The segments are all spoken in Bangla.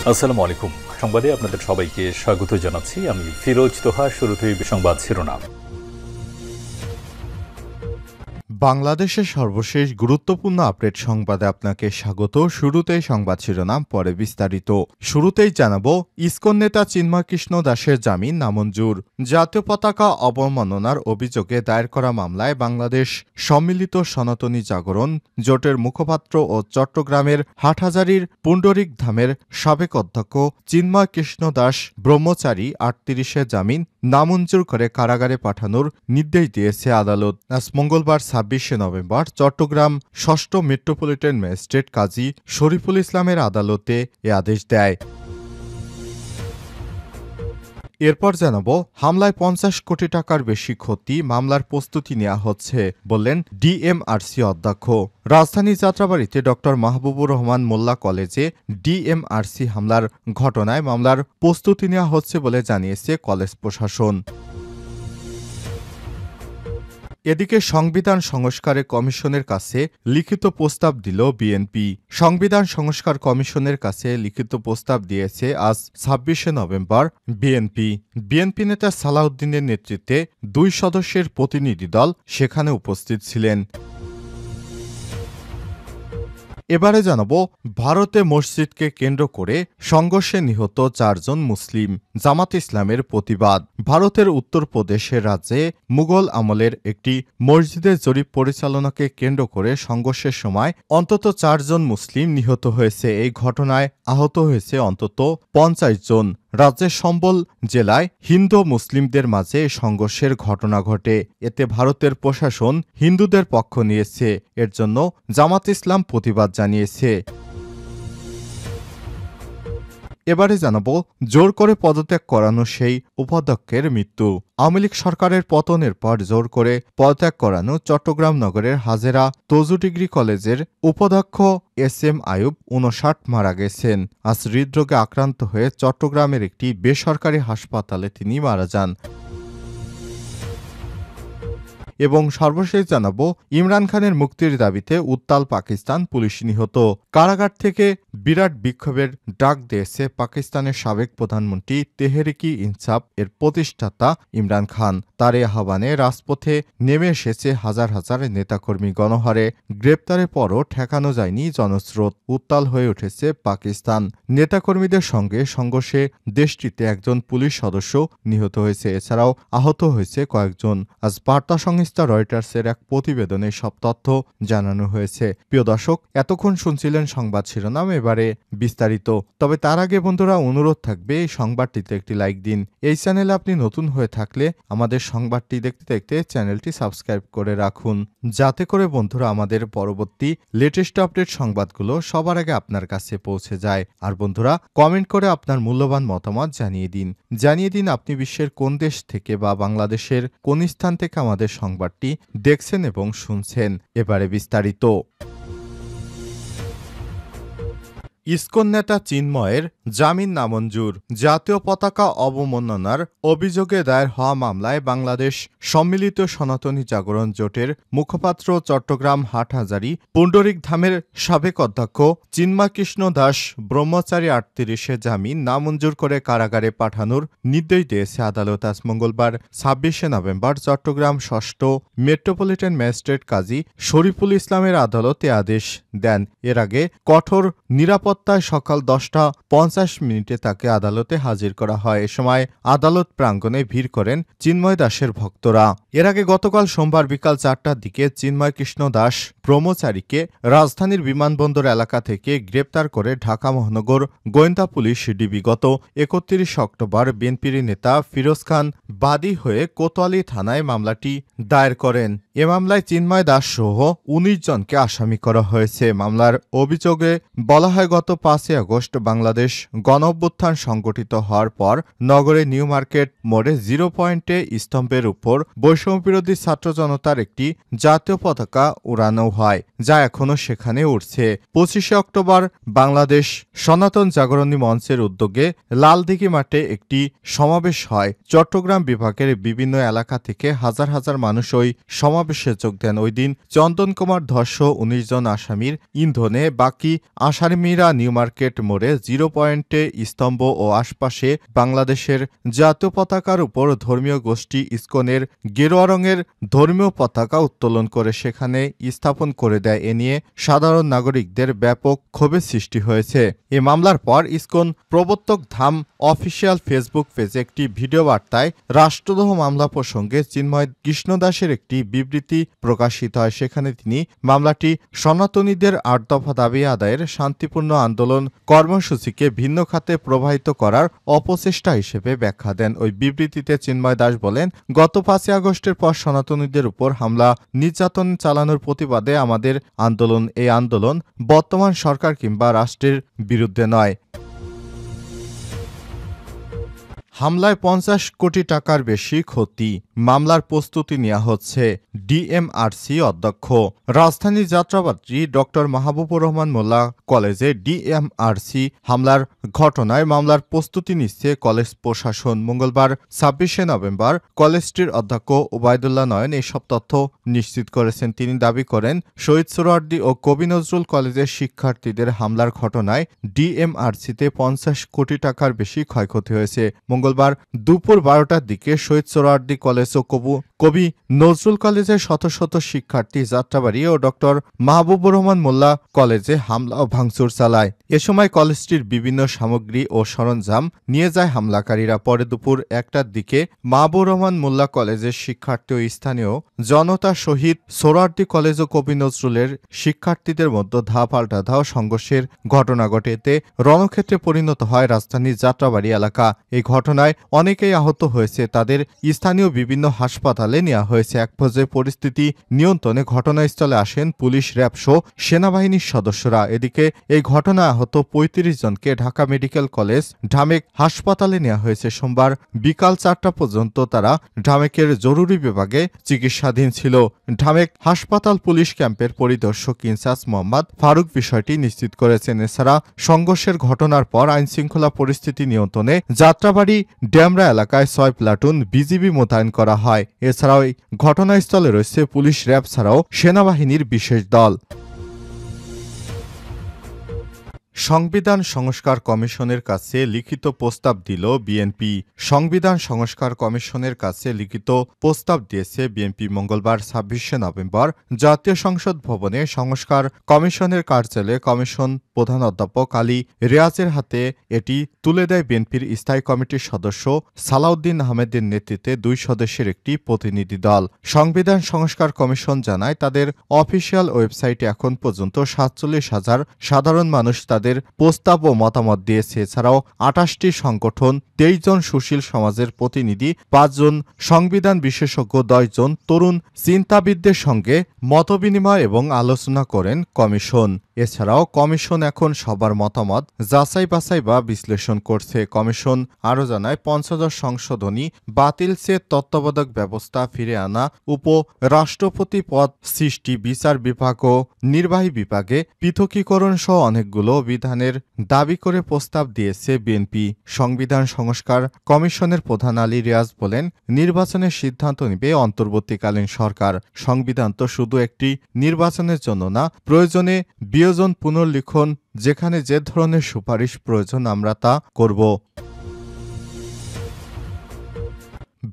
আসসালামু আলাইকুম। সংবাদে আপনাদের সবাইকে স্বাগত জানাচ্ছি। আমি ফিরোজ তোহা। শুরুতেই সংবাদ শিরোনাম। বাংলাদেশের সর্বশেষ গুরুত্বপূর্ণ আপডেট সংবাদে আপনাকে স্বাগত। শুরুতেই সংবাদ শিরোনাম, পরে বিস্তারিত। শুরুতেই জানাবো, ইসকন নেতা চিন্ময় কৃষ্ণ দাসের জামিন নামঞ্জুর। জাতীয় পতাকা অবমাননার অভিযোগে দায়ের করা মামলায় বাংলাদেশ সম্মিলিত সনাতনী জাগরণ জোটের মুখপাত্র ও চট্টগ্রামের হাটহাজারীর পুণ্ডরিক ধামের সাবেক অধ্যক্ষ চিন্ময় কৃষ্ণ দাস ব্রহ্মচারী ৩৮ জামিন নামঞ্জুর করে কারাগারে পাঠানোর নির্দেশ দিয়েছে আদালত। আজ মঙ্গলবার ২৬ নভেম্বর চট্টগ্রাম ৬ষ্ঠ মেট্রোপলিটন ম্যাজিস্ট্রেট কাজী শরীফুল ইসলামের আদালতে এ আদেশ দেয়। এরপর জানাবো, হামলায় ৫০ কোটি টাকার বেশি ক্ষতি, মামলার প্রস্তুতি নেওয়া হচ্ছে বললেন ডিএমআরসি অধ্যক্ষ। রাজধানী যাত্রাবাড়িতে ড মাহবুবুর রহমান মোল্লা কলেজে ডিএমআরসি হামলার ঘটনায় মামলার প্রস্তুতি নেওয়া হচ্ছে বলে জানিয়েছে কলেজ প্রশাসন। এদিকে সংবিধান সংস্কারে কমিশনের কাছে লিখিত প্রস্তাব দিল বিএনপি। সংবিধান সংস্কার কমিশনের কাছে লিখিত প্রস্তাব দিয়েছে আজ ২৬ নভেম্বর বিএনপি নেতা সালাউদ্দিনের নেতৃত্বে ২ সদস্যের প্রতিনিধি দল সেখানে উপস্থিত ছিলেন। এবারে জানাবো, ভারতে মসজিদকে কেন্দ্র করে সংঘর্ষে নিহত ৪ জন মুসলিম, জামাত ইসলামের প্রতিবাদ। ভারতের উত্তরপ্রদেশের রাজ্যে মুঘল আমলের একটি মসজিদের জরিপ পরিচালনাকে কেন্দ্র করে সংঘর্ষের সময় অন্তত ৪ জন মুসলিম নিহত হয়েছে। এই ঘটনায় আহত হয়েছে অন্তত ৫০ জন। রাজ্যের সম্বল জেলায় হিন্দু মুসলিমদের মাঝে সংঘর্ষের ঘটনা ঘটে। এতে ভারতের প্রশাসন হিন্দুদের পক্ষ নিয়েছে। এর জন্য জামাত ইসলাম প্রতিবাদ জানিয়েছে। এবারে জানাবো, জোর করে পদত্যাগ করানো সেই উপাধ্যক্ষের মৃত্যু। আওয়ামী লীগ সরকারের পতনের পর জোর করে পদত্যাগ করানো চট্টগ্রাম নগরের হাজেরা তজু ডিগ্রি কলেজের উপাধ্যক্ষ SM আয়ুব ৫৯ মারা গেছেন। আজ হৃদরোগে আক্রান্ত হয়ে চট্টগ্রামের একটি বেসরকারি হাসপাতালে তিনি মারা যান। এবং সর্বশেষ জানাবো, ইমরান খানের মুক্তির দাবিতে উত্তাল পাকিস্তান, পুলিশ নিহত। কারাগার থেকে বিরাট বিক্ষোভের ডাক দিয়েছে পাকিস্তানের সাবেক প্রধানমন্ত্রী তেহরিকি ইনসাফ এর প্রতিষ্ঠাতা ইমরান খান। তার এই আহ্বানে রাজপথে নেমে এসেছে হাজার হাজার নেতাকর্মী। গণহারে গ্রেপ্তারের পরও ঠেকানো যায়নি জনস্রোত। উত্তাল হয়ে উঠেছে পাকিস্তান। নেতাকর্মীদের সঙ্গে সংঘর্ষে দেশটিতে একজন পুলিশ সদস্য নিহত হয়েছে। এছাড়াও আহত হয়েছে কয়েকজন। আজ বার্তা সংস্থা রয়টার্সের এক প্রতিবেদনে সব তথ্য জানানো হয়েছে। প্রিয় দর্শক, এতক্ষণ শুনছিলেন সংবাদ শিরোনাম, এবারে বিস্তারিত। তবে তার আগে বন্ধুরা, অনুরোধ থাকবে এই সংবাদটিতে একটি লাইক দিন। এই চ্যানেলে আপনি নতুন হয়ে থাকলে আমাদের সংবাদটি দেখতে দেখতে চ্যানেলটি সাবস্ক্রাইব করে রাখুন, যাতে করে বন্ধুরা আমাদের পরবর্তী লেটেস্ট আপডেট সংবাদগুলো সবার আগে আপনার কাছে পৌঁছে যায়। আর বন্ধুরা, কমেন্ট করে আপনার মূল্যবান মতামত জানিয়ে দিন আপনি বিশ্বের কোন দেশ থেকে বা বাংলাদেশের কোন স্থান থেকে আমাদের সংবাদটি দেখছেন এবং শুনছেন। এবারে বিস্তারিত। ইসকন নেতা চিন্ময়ের জামিন নামঞ্জুর। জাতীয় পতাকা অবমাননার অভিযোগে দায়ের হওয়া মামলায় বাংলাদেশ সম্মিলিত সনাতনী জাগরণ জোটের মুখপাত্র চট্টগ্রাম হাটহাজারী পুণ্ডরিক ধামের সাবেক অধ্যক্ষ চিন্ময় কৃষ্ণ দাস ব্রহ্মচারী ৩৮ জামিন নামঞ্জুর করে কারাগারে পাঠানোর নির্দেশ দিয়েছে আদালত। আজ মঙ্গলবার ২৬ নভেম্বর চট্টগ্রাম ৬ষ্ঠ মেট্রোপলিটন ম্যাজিস্ট্রেট কাজী শরীফুল ইসলামের আদালতে আদেশ দেন। এর আগে কঠোর নিরাপত্তায় সকাল ১০:৫০ তাকে আদালতে হাজির করা হয়। এ সময় আদালত প্রাঙ্গণে ভিড় করেন চিন্ময় দাসের ভক্তরা। এর আগে গতকাল সোমবার বিকাল ৪টার দিকে চিন্ময় কৃষ্ণ দাস ব্রহ্মচারীকে রাজধানীর বিমানবন্দর এলাকা থেকে গ্রেপ্তার করে ঢাকা মহানগর গোয়েন্দা পুলিশ ডিবি গত ৩১ অক্টোবর বিএনপির নেতা ফিরোজ খান বাদী হয়ে কোতোয়ালি থানায় মামলাটি দায়ের করেন। এ মামলায় চিন্ময় দাস সহ ১৯ জনকে আসামি করা হয়েছে। মামলার অভিযোগে বলা হয়, গত ৫ আগস্ট বাংলাদেশ গণঅভ্যুত্থান সংগঠিত হওয়ার পর নগরে নিউ মার্কেট মোড়ে 0 পয়েন্টে স্তম্ভের উপর বৈষম্যবিরোধী ছাত্র জনতার একটি জাতীয় পতাকা উড়ানো হয়, যা এখনও সেখানে উড়ছে। ২৫ অক্টোবর বাংলাদেশ সনাতন জাগরণী মঞ্চের উদ্যোগে লালদিঘি মাঠে একটি সমাবেশ হয়। চট্টগ্রাম বিভাগের বিভিন্ন এলাকা থেকে হাজার হাজার মানুষ ওই সমাবেশে যোগ দেন। ওই দিন চন্দন কুমার ধর্ষ ১৯ জন আসামির ইন্ধনে বাকি আসামিরা নিউ মার্কেট মোড়ে 0 পয়েন্টে স্তম্ভ ও আশপাশে বাংলাদেশের জাতীয় পতাকার উপর ধর্মীয় গোষ্ঠী ইসকনের গেরুয়া রঙের ধর্মীয় পতাকা উত্তোলন করে সেখানে স্থাপন করে দেয়। এ নিয়ে সাধারণ নাগরিকদের ব্যাপক ক্ষোভের সৃষ্টি হয়েছে। এ মামলার পর ইসকন প্রবর্তক ধাম অফিসিয়াল ফেসবুক পেজে একটি ভিডিও বার্তায় রাষ্ট্রদ্রোহ মামলা প্রসঙ্গে চিন্ময় কৃষ্ণদাসের একটি বিবৃতি প্রকাশিত হয়। সেখানে তিনি মামলাটি সনাতনীদের ৮ দফা দাবি আদায়ের শান্তিপূর্ণ আন্দোলন কর্মসূচিকে ভিন্ন খাতে প্রবাহিত করার অপচেষ্টা হিসেবে ব্যাখ্যা দেন। ওই বিবৃতিতে চিন্ময় দাস বলেন, গত ৫ই আগস্টের পর সনাতনীদের উপর হামলা নির্যাতন চালানোর প্রতিবাদে আমাদের আন্দোলন, এই আন্দোলন বর্তমান সরকার কিংবা রাষ্ট্রের বিরুদ্ধে নয়। হামলায় ৫০ কোটি টাকার বেশি ক্ষতি, মামলার প্রস্তুতি নেওয়া হচ্ছে। ডিএমআরসি অধ্যক্ষ রাজধানী যাত্রাবাড়ী ডক্টর মাহবুবুর রহমান মোল্লা কলেজে ডিএমআরসি হামলার ঘটনায় মামলার প্রস্তুতি নিচ্ছে কলেজ প্রশাসন। মঙ্গলবার ২৬শে নভেম্বর কলেজটির অধ্যক্ষ ওবায়দুল্লাহ নয়ন এসব তথ্য নিশ্চিত করেছেন। তিনি দাবি করেন, শহীদ সোহরাওয়ার্দী ও কবি নজরুল কলেজের শিক্ষার্থীদের হামলার ঘটনায় ডিএমআরসিতে ৫০ কোটি টাকার বেশি ক্ষয়ক্ষতি হয়েছে। মঙ্গলবার দুপুর ১২টার দিকে শহীদ সোহরাওয়ার্দী কলেজ ও কবি নজরুল কলেজের শত শত শিক্ষার্থী যাত্রাবাড়ী ও ডক্টর মাহবুবুর রহমান মোল্লা কলেজে হামলা ও ভাঙচুর চালায়। এ সময় কলেজটির বিভিন্ন সামগ্রী ও সরঞ্জাম নিয়ে যায় হামলাকারীরা। পরে দুপুর ১টার দিকে মাহবুবুর রহমান মোল্লা কলেজের শিক্ষার্থী ও স্থানীয় জনতা শহীদ সোহরাওয়ার্দী কলেজ ও কবি নজরুলের শিক্ষার্থীদের মধ্যে ধাপাল্টা ধাও সংঘর্ষের ঘটনা ঘটে। এতে রণক্ষেত্রে পরিণত হয় রাজধানীর যাত্রাবাড়ী এলাকা। এই ঘটনায় অনেকেই আহত হয়েছে, তাদের স্থানীয় বিভিন্ন হাসপাতালে নেওয়া হয়েছে। এক পর্যায়ে পরিস্থিতি নিয়ন্ত্রণে ঘটনাস্থলে আসেন পুলিশ, র্যাব সহ সেনাবাহিনীর সদস্যরা। এদিকে এই ঘটনায় আহত ৩৫ জনকে ঢাকা মেডিকেল কলেজ ঢামেক হাসপাতালে নেওয়া হয়েছে। সোমবার বিকাল ৪টা পর্যন্ত তারা ঢামেকের জরুরি বিভাগে চিকিৎসাধীন ছিল। ঢামেক হাসপাতাল পুলিশ ক্যাম্পের পরিদর্শক ইনচার্জ মোহাম্মদ ফারুক বিষয়টি নিশ্চিত করেছেন। এছাড়া সংঘর্ষের ঘটনার পর আইনশৃঙ্খলা পরিস্থিতি নিয়ন্ত্রণে যাত্রাবাড়ী ড্যামরা এলাকায় ৬ প্লাটুন বিজিবি মোতায়েন করা হয়। এছাড়াও এই ঘটনাস্থলে রয়েছে পুলিশ, র্যাব ছাড়াও সেনাবাহিনীর বিশেষ দল। সংবিধান সংস্কার কমিশনের কাছে লিখিত প্রস্তাব দিল বিএনপি। সংবিধান সংস্কার কমিশনের কাছে লিখিত প্রস্তাব দিয়েছে বিএনপি। মঙ্গলবার ২৬শে নভেম্বর জাতীয় সংসদ ভবনে সংস্কার কমিশনের কার্যালয়ে কমিশন প্রধান অধ্যাপক আলী রিয়াজের হাতে এটি তুলে দেয় বিএনপির স্থায়ী কমিটির সদস্য সালাউদ্দিন আহমেদের নেতৃত্বে ২ সদস্যের একটি প্রতিনিধি দল। সংবিধান সংস্কার কমিশন জানায়, তাদের অফিসিয়াল ওয়েবসাইটে এখন পর্যন্ত ৪৭,০০০ সাধারণ মানুষ তাদের প্রস্তাব ও মতামত দিয়েছে। এছাড়াও ২৮টি সংগঠন, ২৩ জন সুশীল সমাজের প্রতিনিধি, ৫ জন সংবিধান বিশেষজ্ঞ, ১০ জন তরুণ চিন্তাবিদদের সঙ্গে মতবিনিময় এবং আলোচনা করেন কমিশন। এছাড়াও কমিশন এখন সবার মতামত যাচাই বাছাই বা বিশ্লেষণ করছে। কমিশন আরও জানায়, পঞ্চদশ সংশোধনী বাতিল চেয়ে তত্ত্বাবধায়ক ব্যবস্থা ফিরে আনা, উপ রাষ্ট্রপতি পদ সৃষ্টি, বিচার বিভাগ ও নির্বাহী বিভাগে পৃথকীকরণ সহ অনেকগুলো বিধানের দাবি করে প্রস্তাব দিয়েছে বিএনপি। সংবিধান সংস্কার কমিশনের প্রধান আলী রিয়াজ বলেন, নির্বাচনের সিদ্ধান্ত নেবে অন্তর্বর্তীকালীন সরকার। সংবিধান তো শুধু একটি নির্বাচনের জন্য না, প্রয়োজনে বিয়োজন পুনর্লিখন, যেখানে যে ধরনের সুপারিশ প্রয়োজন আমরা তা করব।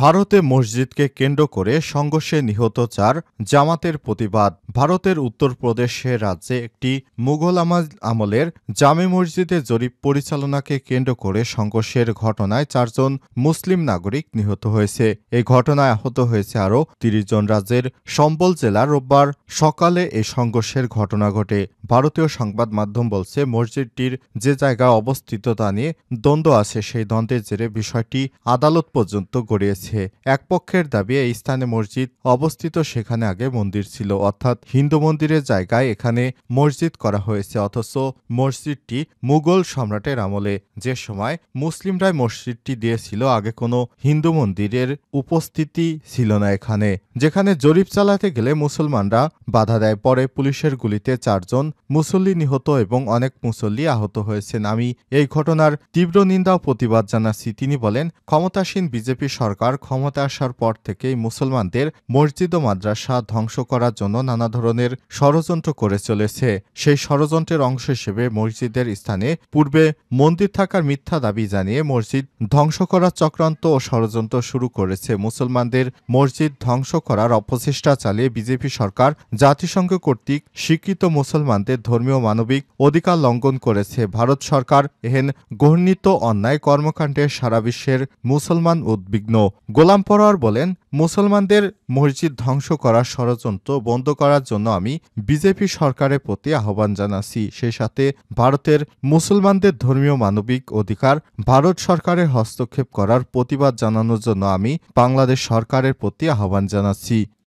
ভারতে মসজিদকে কেন্দ্র করে সংঘর্ষে নিহত ৪, জামাতের প্রতিবাদ। ভারতের উত্তরপ্রদেশের রাজ্যে একটি মুঘল আমলের জামে মসজিদে জরিপ পরিচালনাকে কেন্দ্র করে সংঘর্ষের ঘটনায় ৪ জন মুসলিম নাগরিক নিহত হয়েছে। এই ঘটনায় আহত হয়েছে আরও ৩০ জন। রাজ্যের সম্বল জেলার রোববার সকালে এই সংঘর্ষের ঘটনা ঘটে। ভারতীয় সংবাদ মাধ্যম বলছে, মসজিদটির যে জায়গায় অবস্থিত তা নিয়ে দ্বন্দ্ব আছে। সেই দ্বন্দ্বের জেরে বিষয়টি আদালত পর্যন্ত গড়িয়েছে। এক পক্ষের দাবি, এই স্থানে মসজিদ অবস্থিত, সেখানে আগে মন্দির ছিল, অর্থাৎ হিন্দু মন্দিরের জায়গায় এখানে মসজিদ করা হয়েছে। অথচ মসজিদটি মুঘল সম্রাটের আমলে, যে সময় মুসলিমরাই মসজিদটি দিয়েছিল, আগে কোনো হিন্দু মন্দিরের উপস্থিতি ছিল না এখানে। যেখানে জরিপ চালাতে গেলে মুসলমানরা বাধা দেয়। পরে পুলিশের গুলিতে ৪ জন মুসল্লি নিহত এবং অনেক মুসল্লি আহত হয়েছেন। আমি এই ঘটনার তীব্র নিন্দা ও প্রতিবাদ জানাচ্ছি। তিনি বলেন, ক্ষমতাসীন বিজেপি সরকার ক্ষমতা আসার পর থেকেই মুসলমানদের মসজিদ ও মাদ্রাসা ধ্বংস করার জন্য নানা ধরনের ষড়যন্ত্র করে চলেছে। সেই ষড়যন্ত্রের অংশ হিসেবে মসজিদের স্থানে পূর্বে মন্দির থাকার মিথ্যা দাবি জানিয়ে মসজিদ ধ্বংস করার চক্রান্ত ও ষড়যন্ত্র শুরু করেছে। মুসলমানদের মসজিদ ধ্বংস করার অপচেষ্টা চালিয়ে বিজেপি সরকার জাতিসংঘ কর্তৃক স্বীকৃত মুসলমানদের ধর্মীয় মানবিক অধিকার লঙ্ঘন করেছে। ভারত সরকার এহেন ঘৃণিত অন্যায় কর্মকাণ্ডে সারা বিশ্বের মুসলমান উদ্বিগ্ন। গোলাম পরোয়ার বলেন, মুসলমানদের মসজিদ ধ্বংস করার ষড়যন্ত্র বন্ধ করার জন্য আমি বিজেপি সরকারের প্রতি আহ্বান জানাচ্ছি। সেই সাথে ভারতের মুসলমানদের ধর্মীয় মানবিক অধিকার ভারত সরকারের হস্তক্ষেপ করার প্রতিবাদ জানানোর জন্য আমি বাংলাদেশ সরকারের প্রতি আহ্বান জানাচ্ছি।